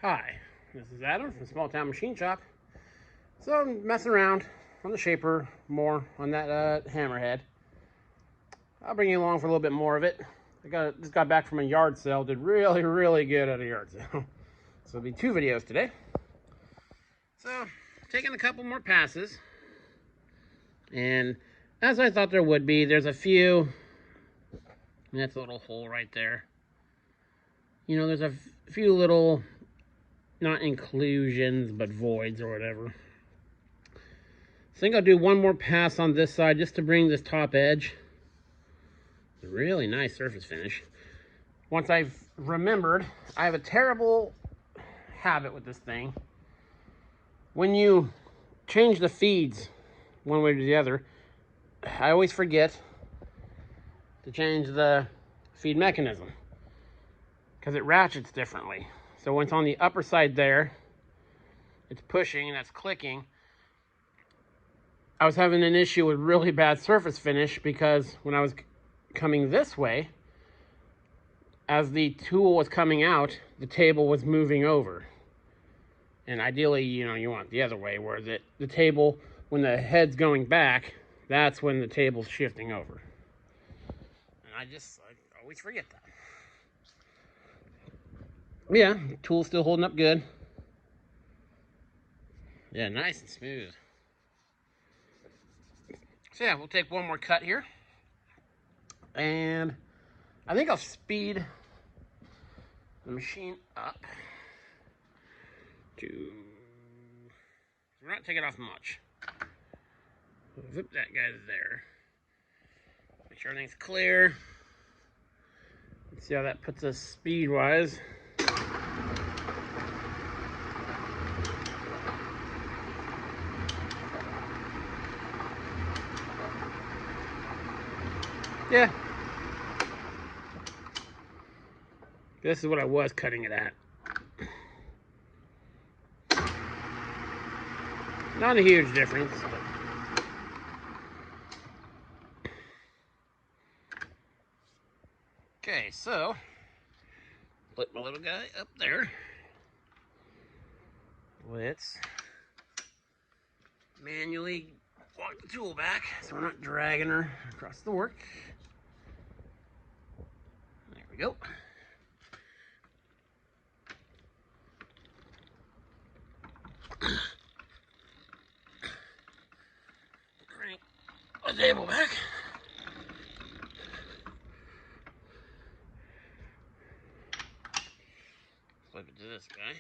Hi, this is Adam from Small Town Machine Shop. So I'm messing around on the shaper more on that hammerhead. I'll bring you along for a little bit more of it. Just got back from a yard sale. Did really good at a yard sale. So it'll be 2 videos today. So taking a couple more passes, and as I thought there would be, there's a few. And that's a little hole right there. You know, there's a few little, not inclusions, but voids or whatever. I think I'll do one more pass on this side just to bring this top edge. Really nice surface finish. Once I've remembered, I have a terrible habit with this thing. When you change the feeds one way or the other, I always forget to change the feed mechanism because it ratchets differently. So when it's on the upper side there, it's pushing and that's clicking. I was having an issue with really bad surface finish because when I was coming this way, as the tool was coming out, the table was moving over. And ideally, you want it the other way, where the table, when the head's going back, that's when the table's shifting over. And I always forget that. But yeah, the tool's still holding up good. Yeah, nice and smooth. So yeah, we'll take one more cut here. And I think I'll speed the machine up to, we're not taking off much. Zip that guy there. Make sure everything's clear. Let's see how that puts us speed-wise. Yeah. This is what I was cutting it at. Not a huge difference, but okay, so put my little guy up there. Let's manually walk the tool back so we're not dragging her across the work. There we go. Crank the table back. Flip it to this guy.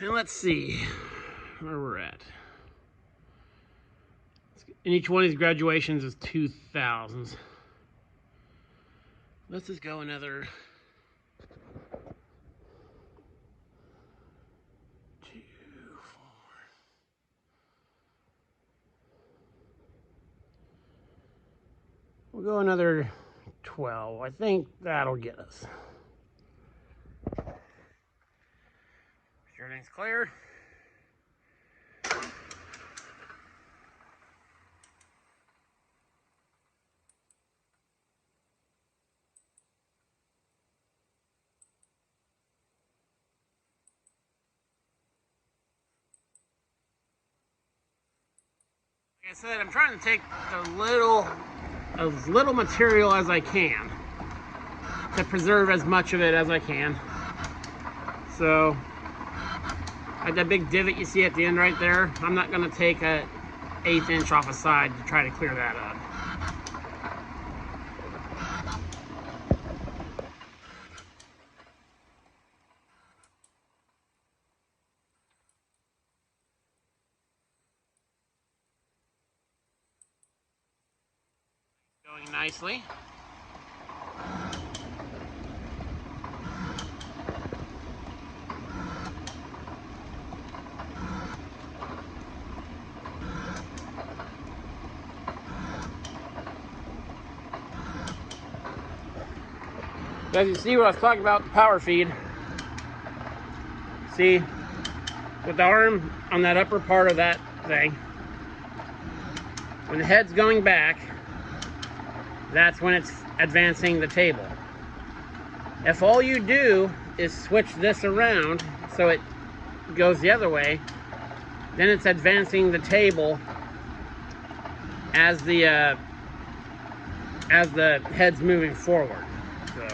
And let's see where we're at. And each one of these graduations is 2000s. Let's just go another 2, 4. We'll go another 12. I think that'll get us. Everything's clear. Like I said, I'm trying to take as little material as I can to preserve as much of it as I can. So, like that big divot you see at the end right there, I'm not going to take an 1/8 inch off a side to try to clear that up. Going nicely. As you see what I was talking about, the power feed. See, with the arm on that upper part of that thing, when the head's going back, that's when it's advancing the table. If all you do is switch this around so it goes the other way, then it's advancing the table as the head's moving forward. So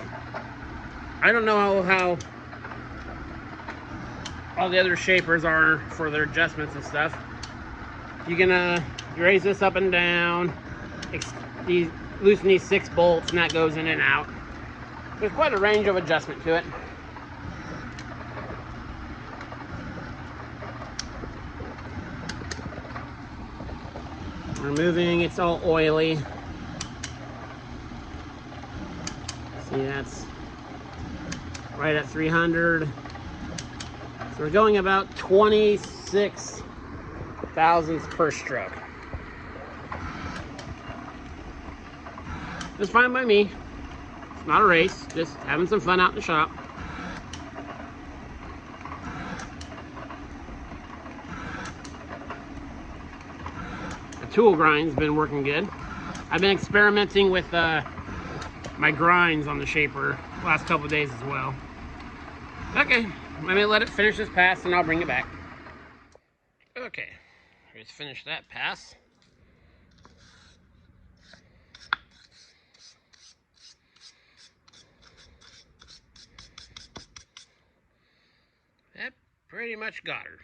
I don't know how all the other shapers are for their adjustments and stuff. You can raise this up and down, loosen these 6 bolts, and that goes in and out. There's quite a range of adjustment to it. Removing, it's all oily. See, that's right at 300. So we're going about 26 thousandths per stroke. It's fine by me. It's not a race, just having some fun out in the shop. The tool grind's been working good. I've been experimenting with my grinds on the shaper last couple of days as well. Okay, let me let it finish this pass and I'll bring it back. Okay, let's finish that pass. That pretty much got her.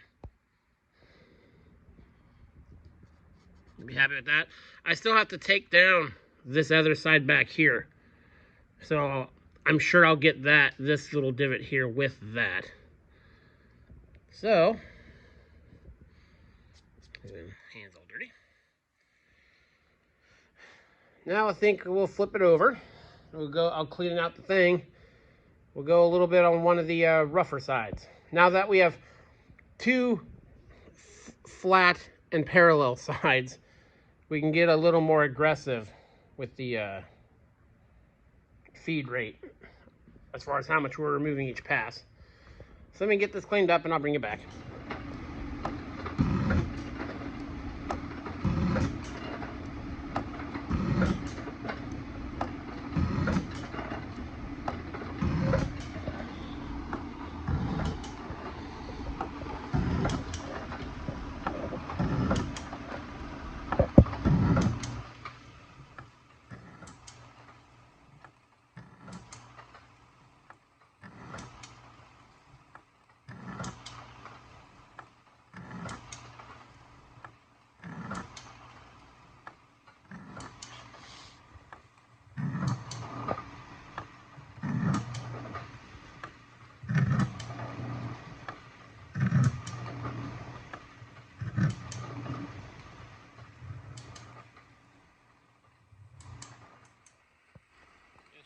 Be happy with that. I still have to take down this other side back here. So I'm sure I'll get this little divot here with that. So, hands all dirty. Now I think we'll flip it over. I'll clean out the thing. We'll go a little bit on one of the rougher sides. Now that we have 2 flat and parallel sides, we can get a little more aggressive with the feed rate as far as how much we're removing each pass. So let me get this cleaned up and I'll bring it back.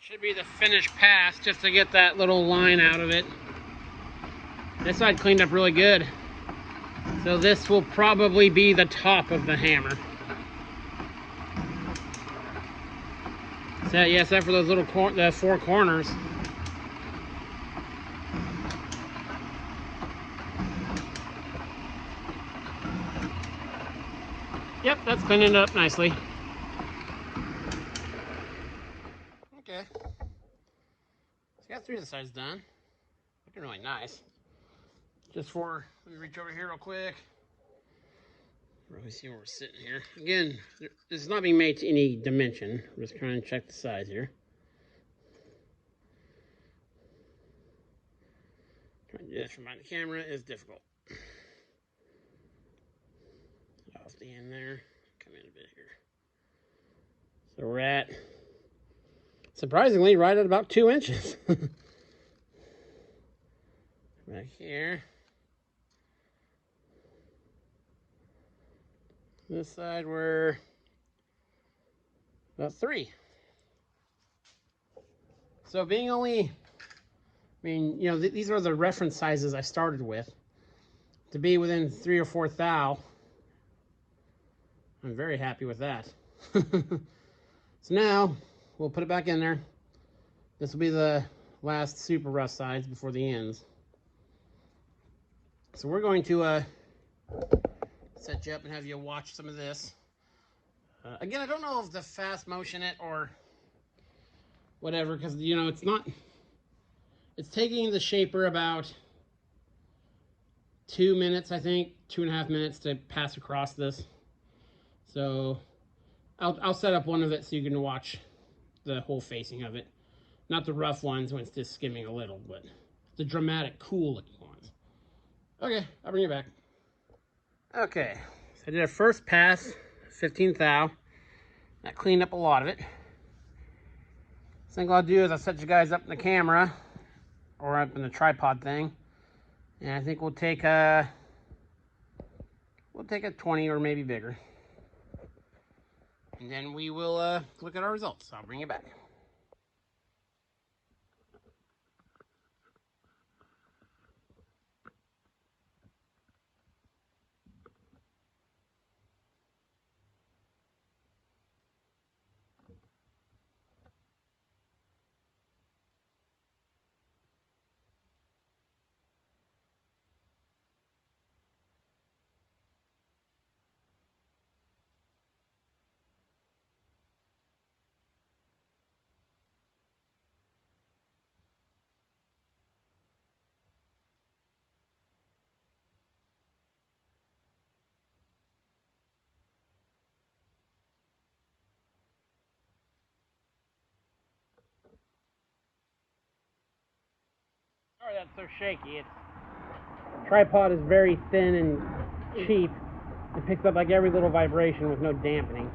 Should be the finished pass just to get that little line out of it. This side cleaned up really good. So this will probably be the top of the hammer. So yeah, except for those little 4 corners. Yep, that's cleaning it up nicely. Okay. So got 3 of the sides done. Looking really nice. Let me reach over here real quick. Really see where we're sitting here. Again, this is not being made to any dimension. I'm just trying to check the size here. Trying to do this from behind the camera is difficult. Off the end there. Come in a bit here. So we're at, surprisingly, right at about 2 inches. Back here. This side we're about 3. So being only, these are the reference sizes I started with. To be within 3 or 4 thou, I'm very happy with that. So now we'll put it back in there. This will be the last super rough sides before the ends. So we're going to set you up and have you watch some of this. Again, I don't know if the fast motion it or whatever, because it's not It's taking the shaper about 2 minutes, I think, 2.5 minutes to pass across this. So I'll set up one of it so you can watch the whole facing of it. Not the rough ones when it's just skimming a little, but the dramatic, cool looking ones. Okay, I'll bring it back. Okay, so I did a first pass, 15 thou. That cleaned up a lot of it. Thing I'll do is I'll set you guys up in the camera or up in the tripod thing, and I think we'll take a 20 or maybe bigger, and then we will look at our results. I'll bring it back. Sorry that's so shaky. Tripod is very thin and cheap. It picks up like every little vibration with no dampening.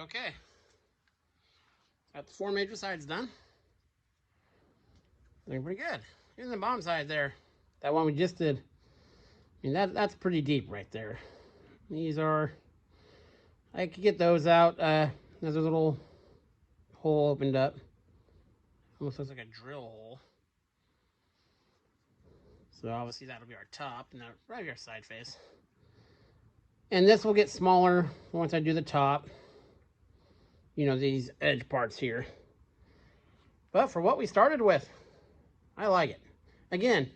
Okay, got the 4 major sides done. Looking pretty good. Here's the bottom side there. That one we just did. I mean, that's pretty deep right there. These are, I could get those out. There's a little hole opened up. Almost looks like a drill hole. So obviously that'll be our top, and that right here side face. And this will get smaller once I do the top. You know, these edge parts here. But for what we started with, I like it. Again,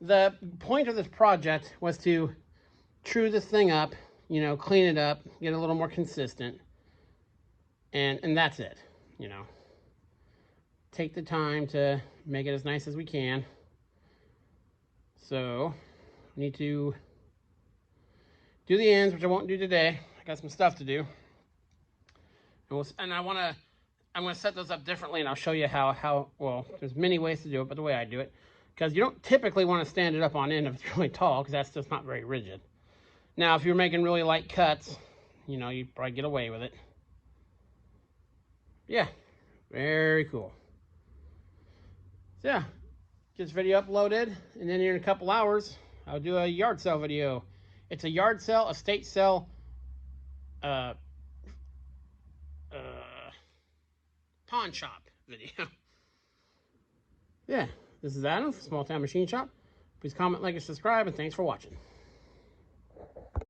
the point of this project was to true this thing up, you know, clean it up, get a little more consistent. And that's it, you know. Take the time to make it as nice as we can. So, need to do the ends, which I won't do today. I got some stuff to do. And I'm gonna set those up differently, and I'll show you how well, there's many ways to do it, but the way I do it, because you don't typically want to stand it up on end if it's really tall, because that's just not very rigid. Now, if you're making really light cuts, you know, you'd probably get away with it. Yeah, very cool. So yeah, get this video uploaded, and then in a couple hours, I'll do a yard sale video. It's a yard sale, estate sale, pawn shop video. Yeah, this is Adam from Small Town Machine Shop. Please comment, like, and subscribe, and thanks for watching.